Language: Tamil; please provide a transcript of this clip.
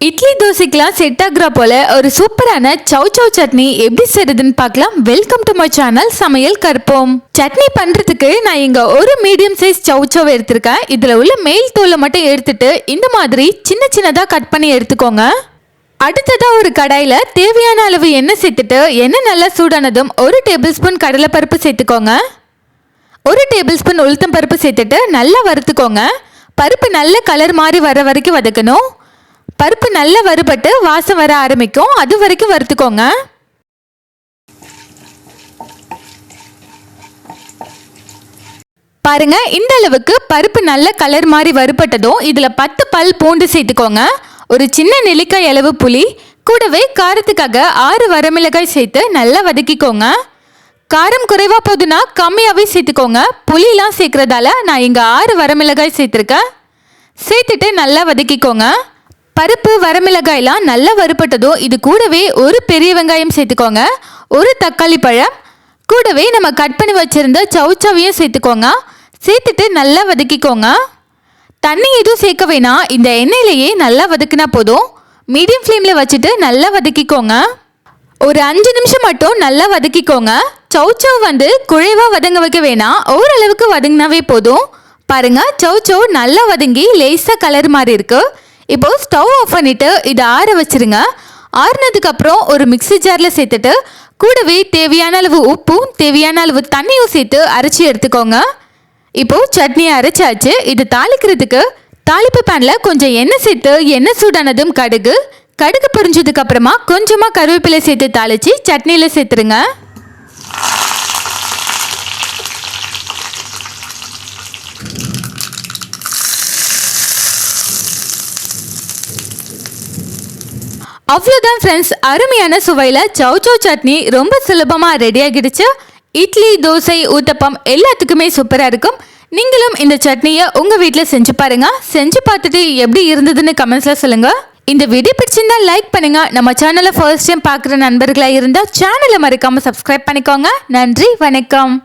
இட்லி தோசைக்கெல்லாம் செட் ஆகுற போல ஒரு சூப்பரான சவ் சவ் சட்னி எப்படி செய்யறதுன்னு பார்க்கலாம். வெல்கம் டு மை சேனல் சமையல் கற்போம். சட்னி பண்றதுக்கு நான் இங்க ஒரு மீடியம் சைஸ் சவ் சவ் எடுத்திருக்கேன். இதுல உள்ள மேல் தோலை மட்டும் எடுத்துட்டு இந்த மாதிரி சின்ன சின்னதா கட் பண்ணி எடுத்துக்கோங்க. அடுத்ததா ஒரு கடாயில தேவையான அளவு எண்ணெய் சேர்த்துட்டு எண்ணெய் நல்லா சூடானதும் 1 டேபிள் ஸ்பூன் கடலைப்பருப்பு சேர்த்துக்கோங்க. 1 டேபிள் ஸ்பூன் உளுத்தம் பருப்பு சேர்த்துட்டு நல்லா வறுத்துக்கோங்க. பருப்பு நல்ல கலர் மாதிரி வர வரைக்கும் வதக்கணும். பருப்பு நல்லா வறுபட்டு வாசம் வர ஆரம்பிக்கும், அது வரைக்கும் வறுத்துக்கோங்க. பாருங்க, இந்த அளவுக்கு பருப்பு நல்ல கலர் மாதிரி வறுபட்டதும் இதுல 10 பல் பூண்டு சேர்த்துக்கோங்க. ஒரு சின்ன நெல்லிக்காய் அளவு புளி, கூடவே காரத்துக்காக 6 வரமிளகாய் சேர்த்து நல்லா வதக்கிக்கோங்க. காரம் குறைவா போதுன்னா கம்மியாவே சேர்த்துக்கோங்க. புளியெல்லாம் சேர்க்கறதால நான் இங்க 6 வரமிளகாய் சேர்த்துருக்கேன். சேர்த்துட்டு நல்லா வதக்கிக்கோங்க. பருப்பு வரமிளகாயெல்லாம் நல்லா வறுபட்டதும் இது கூடவே ஒரு பெரிய வெங்காயம் சேர்த்துக்கோங்க. ஒரு தக்காளி பழம், கூடவே நம்ம கட் பண்ணி வச்சிருந்த சவ் சவ்வையும் சேர்த்துக்கோங்க. சேர்த்துட்டு நல்லா வதக்கிக்கோங்க. தண்ணி எதுவும் சேர்க்க வேணாம், இந்த எண்ணெயிலேயே நல்லா வதக்கினா போதும். மீடியம் ஃப்ளேமில் வச்சுட்டு நல்லா வதக்கிக்கோங்க. ஒரு 5 நிமிஷம் மட்டும் நல்லா வதக்கிக்கோங்க. சவ் சவ் குழைவா வதங்க வைக்க வேணாம், ஓரளவுக்கு வதங்கினாவே போதும். பாருங்க, சவ் சவ் நல்லா வதங்கி லேசாக கலர் மாதிரி இருக்கு. இப்போ ஸ்டவ் ஆஃப் பண்ணிட்டு இதை ஆற வச்சிருங்க. ஆறுனதுக்கு அப்புறம் ஒரு மிக்ஸி ஜாரில் சேர்த்துட்டு கூடவே தேவையான அளவு உப்பும் தேவையான அளவு தண்ணியும் சேர்த்து அரைச்சி எடுத்துக்கோங்க. இப்போ சட்னியை அரைச்சாச்சு. இது தாளிக்கிறதுக்கு தாளிப்பு பேனில் கொஞ்சம் எண்ணெய் சேர்த்து எண்ணெய் சூடானதும் கடுகு பொரிஞ்சதுக்கு அப்புறமா கொஞ்சமாக கருவேப்பிலை சேர்த்து தாளித்து சட்னியில் சேர்த்துருங்க. அவ்வளோதான் ஃப்ரெண்ட்ஸ், அருமையான சுவையில் சவ் சவ் சட்னி ரொம்ப சுலபமாக ரெடி ஆகிடுச்சு. இட்லி, தோசை, ஊத்தப்பம் எல்லாத்துக்குமே சூப்பராக இருக்கும். நீங்களும் இந்த சட்னியை உங்கள் வீட்டில் செஞ்சு பாருங்க. செஞ்சு பார்த்துட்டு எப்படி இருந்ததுன்னு கமெண்ட்ஸில் சொல்லுங்கள். இந்த வீடியோ பிடிச்சிருந்தா லைக் பண்ணுங்க. நம்ம சேனலை ஃபர்ஸ்ட் டைம் பார்க்குற நண்பர்களாக இருந்தால் சேனலை மறக்காமல் சப்ஸ்கிரைப் பண்ணிக்கோங்க. நன்றி, வணக்கம்.